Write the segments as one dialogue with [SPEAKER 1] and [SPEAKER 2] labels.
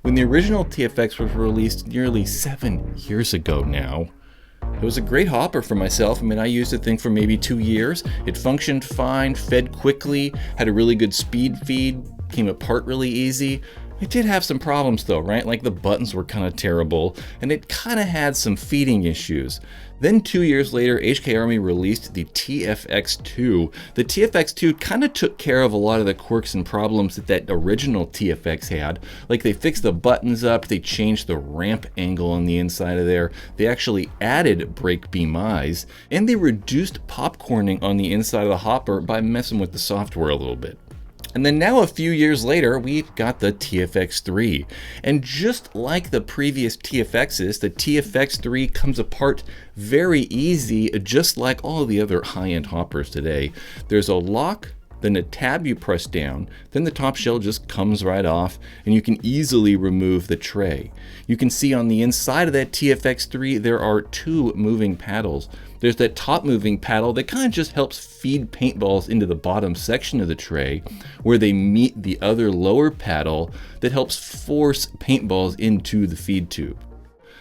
[SPEAKER 1] When the original TFX was released nearly 7 years ago now, it was a great hopper for myself. I mean, I used the thing for maybe 2 years. It functioned fine, fed quickly, had a really good speed feed, came apart really easy. It did have some problems though, right? Like the buttons were kind of terrible, and it kind of had some feeding issues. Then 2 years later, HK Army released the TFX2. The TFX2 kind of took care of a lot of the quirks and problems that original TFX had. Like they fixed the buttons up, they changed the ramp angle on the inside of there, they actually added brake beam eyes, and they reduced popcorning on the inside of the hopper by messing with the software a little bit. And then now a few years later, we've got the TFX3. And just like the previous TFXs, the TFX3 comes apart very easy, just like all of the other high-end hoppers today. There's a lock, then a tab you press down, then the top shell just comes right off, and you can easily remove the tray. You can see on the inside of that TFX3, there are 2 moving paddles. There's that top moving paddle that kind of just helps feed paintballs into the bottom section of the tray, where they meet the other lower paddle that helps force paintballs into the feed tube.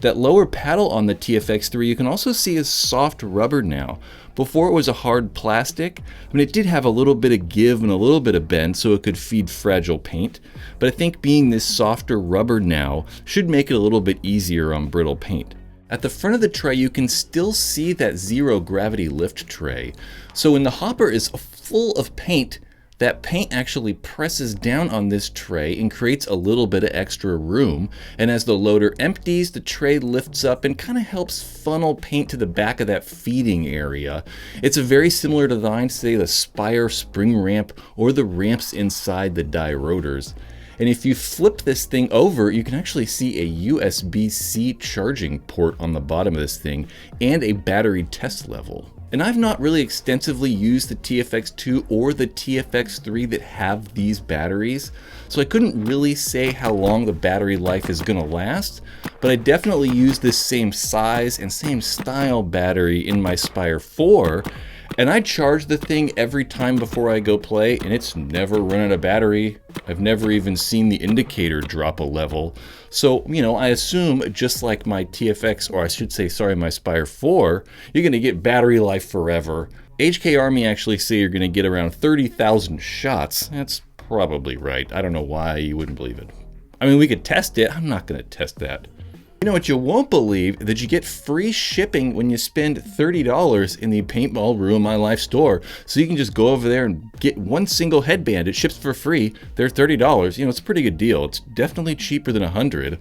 [SPEAKER 1] That lower paddle on the TFX3 you can also see is soft rubber now. Before it was a hard plastic. I mean, it did have a little bit of give and a little bit of bend so it could feed fragile paint, but I think being this softer rubber now should make it a little bit easier on brittle paint. At the front of the tray you can still see that zero gravity lift tray. So when the hopper is full of paint, that paint actually presses down on this tray and creates a little bit of extra room. And as the loader empties, the tray lifts up and kind of helps funnel paint to the back of that feeding area. It's a very similar design to, say, the Spire spring ramp or the ramps inside the die rotors. And if you flip this thing over, you can actually see a USB-C charging port on the bottom of this thing and a battery test level. And I've not really extensively used the TFX2 or the TFX3 that have these batteries, so I couldn't really say how long the battery life is going to last, but I definitely use this same size and same style battery in my Spire 4, and I charge the thing every time before I go play, and it's never run out of battery. I've never even seen the indicator drop a level. So, you know, I assume just like my TFX, or I should say, sorry, my Spire 4, you're going to get battery life forever. HK Army actually say you're going to get around 30,000 shots. That's probably right. I don't know why you wouldn't believe it. I mean, we could test it. I'm not going to test that. You know what you won't believe? That you get free shipping when you spend $30 in the Paintball Ruin My Life store. So you can just go over there and get one single headband. It ships for free. They're $30. You know, it's a pretty good deal. It's definitely cheaper than $100.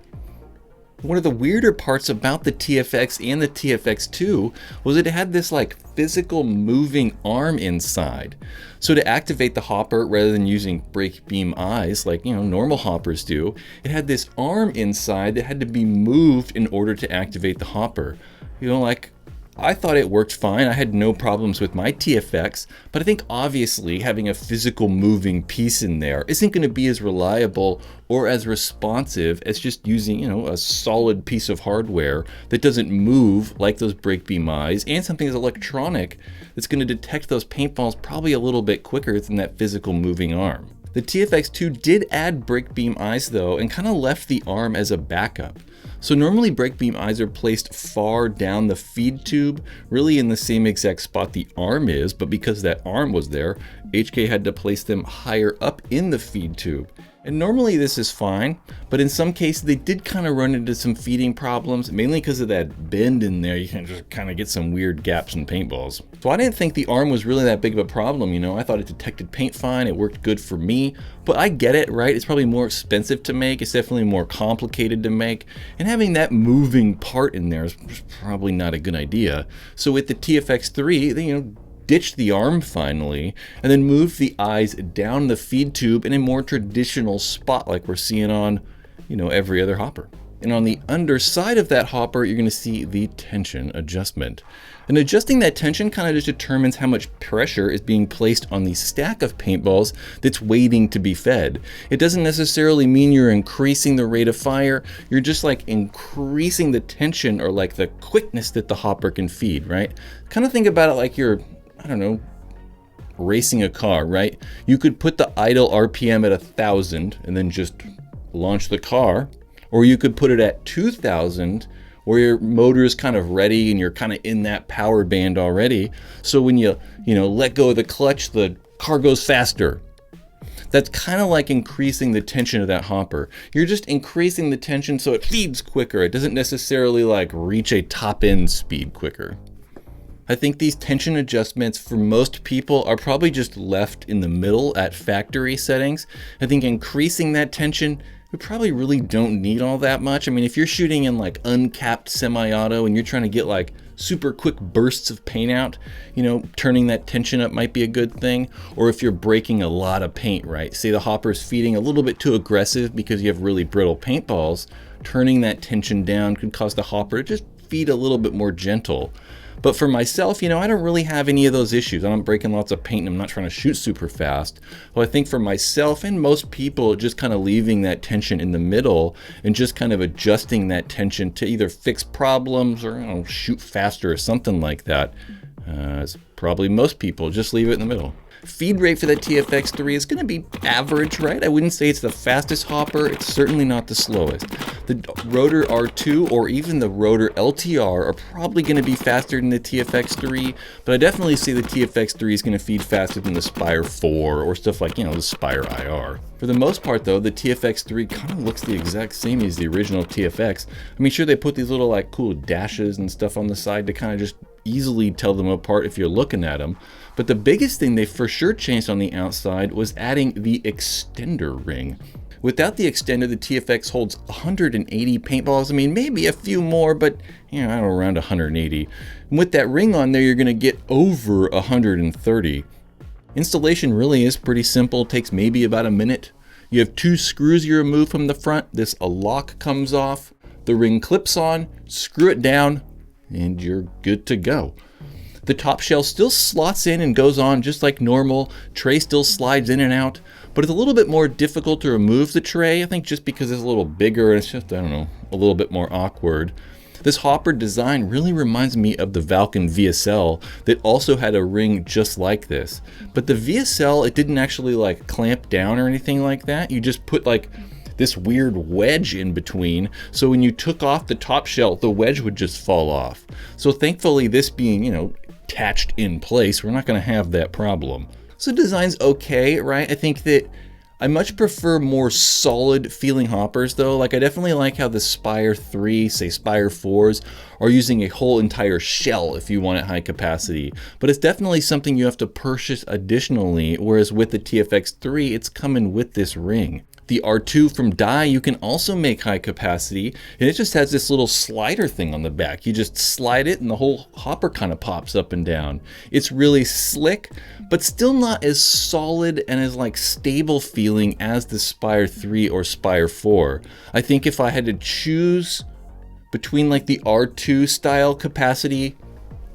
[SPEAKER 1] One of the weirder parts about the TFX and the TFX2 was that it had this like physical moving arm inside. So to activate the hopper, rather than using brake beam eyes like, you know, normal hoppers do, it had this arm inside that had to be moved in order to activate the hopper. You know, like, I thought it worked fine. I had no problems with my TFX, but I think obviously having a physical moving piece in there isn't going to be as reliable or as responsive as just using, you know, a solid piece of hardware that doesn't move like those brake beam eyes, and something that's electronic that's going to detect those paintballs probably a little bit quicker than that physical moving arm. The TFX2 did add brake beam eyes though, and kind of left the arm as a backup. So normally brake beam eyes are placed far down the feed tube, really in the same exact spot the arm is, but because that arm was there, HK had to place them higher up in the feed tube. And normally this is fine, but in some cases they did kind of run into some feeding problems, mainly because of that bend in there. You can just kind of get some weird gaps in paintballs. So I didn't think the arm was really that big of a problem, you know. I thought it detected paint fine, it worked good for me, but I get it, right? It's probably more expensive to make, it's definitely more complicated to make, and having that moving part in there is probably not a good idea. So with the TFX3, they, you know, ditched the arm finally, and then moved the eyes down the feed tube in a more traditional spot like we're seeing on, you know, every other hopper. And on the underside of that hopper, you're going to see the tension adjustment. And adjusting that tension kind of just determines how much pressure is being placed on the stack of paintballs that's waiting to be fed. It doesn't necessarily mean you're increasing the rate of fire, you're just like increasing the tension or like the quickness that the hopper can feed, right? Kind of think about it like you're, I don't know, racing a car, right? You could put the idle RPM at 1,000 and then just launch the car, Or you could put it at 2,000, where your motor is kind of ready and you're kind of in that power band already. So when you let go of the clutch, the car goes faster. That's kind of like increasing the tension of that hopper. You're just increasing the tension so it feeds quicker. It doesn't necessarily like reach a top end speed quicker. I think these tension adjustments for most people are probably just left in the middle at factory settings. I think increasing that tension, we probably really don't need all that much. I mean, if you're shooting in like uncapped semi-auto and you're trying to get like super quick bursts of paint out, turning that tension up might be a good thing. Or if you're breaking a lot of paint, right? Say the hopper's feeding a little bit too aggressive because you have really brittle paintballs, turning that tension down could cause the hopper to just feed a little bit more gentle. But for myself, I don't really have any of those issues. I'm not breaking lots of paint and I'm not trying to shoot super fast. Well, I think for myself and most people, just kind of leaving that tension in the middle and just kind of adjusting that tension to either fix problems or shoot faster or something like that. It's probably most people just leave it in the middle. Feed rate for that TFX3 is going to be average, right? I wouldn't say it's the fastest hopper. It's certainly not the slowest. The Rotor R2 or even the Rotor LTR are probably going to be faster than the TFX3, but I definitely say the TFX3 is going to feed faster than the Spire 4 or stuff like, the Spire IR. For the most part though, the TFX3 kind of looks the exact same as the original TFX. I mean, sure, they put these little like cool dashes and stuff on the side to kind of just easily tell them apart if you're looking at them. But the biggest thing they for sure changed on the outside was adding the extender ring. Without the extender, the TFX holds 180 paintballs. I mean, maybe a few more, but around 180. And with that ring on there, you're going to get over 130. Installation really is pretty simple. It takes maybe about a minute. You have 2 screws you remove from the front. This lock comes off. The ring clips on, screw it down, and you're good to go. The top shell still slots in and goes on just like normal. Tray still slides in and out, but it's a little bit more difficult to remove the tray, I think just because it's a little bigger and it's just, a little bit more awkward. This hopper design really reminds me of the Valken VSL that also had a ring just like this. But the VSL, it didn't actually like clamp down or anything like that. You just put like this weird wedge in between, so when you took off the top shell, the wedge would just fall off. So thankfully, this being, attached in place, we're not going to have that problem. So design's okay, right? I think that I much prefer more solid feeling hoppers though. Like I definitely like how the Spire 3, say Spire 4s, are using a whole entire shell if you want it high capacity. But it's definitely something you have to purchase additionally, whereas with the TFX3, it's coming with this ring. The R2 from Dye, you can also make high capacity, and it just has this little slider thing on the back. You just slide it and the whole hopper kind of pops up and down. It's really slick, but still not as solid and as like stable feeling as the Spire 3 or Spire 4. I think if I had to choose between like the R2 style capacity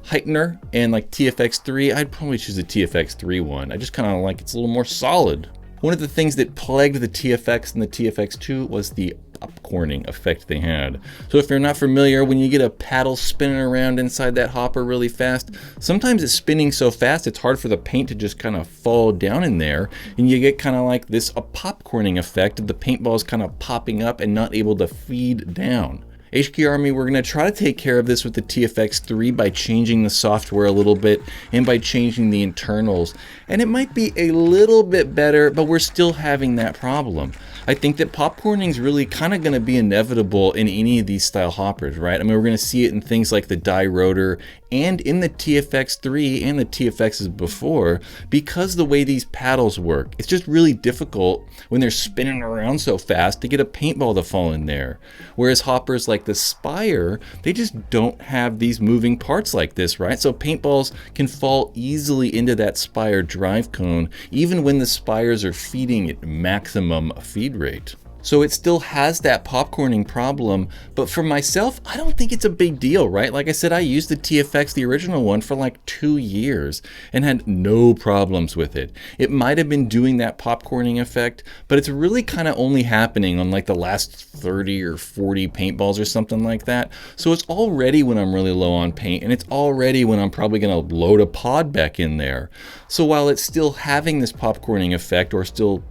[SPEAKER 1] heightener and like TFX3, I'd probably choose the TFX3 one. I just kind of like it's a little more solid. One of the things that plagued the TFX and the TFX2 was the popcorning effect they had. So if you're not familiar, when you get a paddle spinning around inside that hopper really fast, sometimes it's spinning so fast it's hard for the paint to just kind of fall down in there, and you get kind of like this popcorning effect of the paintballs kind of popping up and not able to feed down. HK Army, we're going to try to take care of this with the TFX3 by changing the software a little bit and by changing the internals. And it might be a little bit better, but we're still having that problem. I think that popcorning is really kind of going to be inevitable in any of these style hoppers, right? I mean, we're going to see it in things like the Dye Rotor and in the TFX3 and the TFXs before, because the way these paddles work, it's just really difficult when they're spinning around so fast to get a paintball to fall in there. Whereas hoppers like the Spire, they just don't have these moving parts like this, right? So paintballs can fall easily into that Spire drive cone, even when the Spires are feeding at maximum feed rate. So it still has that popcorning problem, but for myself, I don't think it's a big deal, right? Like I said, I used the TFX, the original one, for like 2 years and had no problems with it. It might have been doing that popcorning effect, but it's really kind of only happening on like the last 30 or 40 paintballs or something like that. So it's already when I'm really low on paint, and it's already when I'm probably going to load a pod back in there. So while it's still having this popcorning effect, or still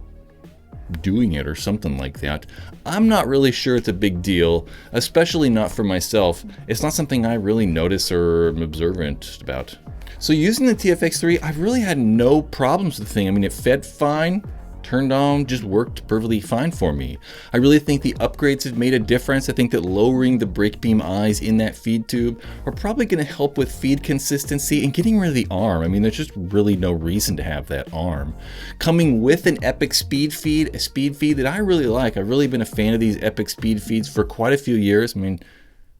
[SPEAKER 1] doing it or something like that. I'm not really sure it's a big deal, especially not for myself. It's not something I really notice or am observant about. So using the TFX3, I've really had no problems with the thing. I mean, it fed fine, turned on, just worked perfectly fine for me. I really think the upgrades have made a difference. I think that lowering the brake beam eyes in that feed tube are probably going to help with feed consistency and getting rid of the arm. I mean, there's just really no reason to have that arm. Coming with an Epic speed feed, a speed feed that I really like. I've really been a fan of these Epic speed feeds for quite a few years. I mean,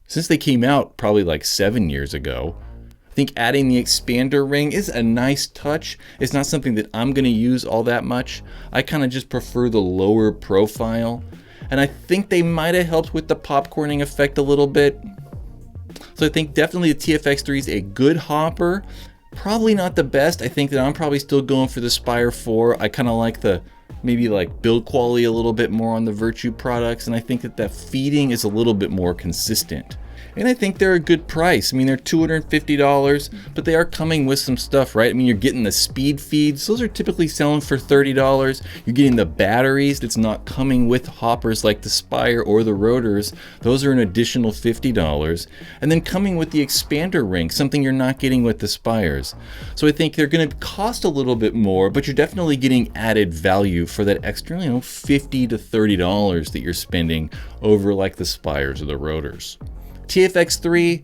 [SPEAKER 1] since they came out probably like 7 years ago. I think adding the expander ring is a nice touch. It's not something that I'm going to use all that much. I kind of just prefer the lower profile. And I think they might have helped with the popcorning effect a little bit. So I think definitely the TFX3 is a good hopper. Probably not the best. I think that I'm probably still going for the Spire 4. I kind of like the maybe like build quality a little bit more on the Virtue products. And I think that that feeding is a little bit more consistent. And I think they're a good price. I mean, they're $250, but they are coming with some stuff, right? I mean, you're getting the speed feeds. Those are typically selling for $30. You're getting the batteries that's not coming with hoppers like the Spire or the rotors. Those are an additional $50. And then coming with the expander ring, something you're not getting with the Spires. So I think they're going to cost a little bit more, but you're definitely getting added value for that extra, $50 to $30 that you're spending over like the Spires or the rotors. TFX3,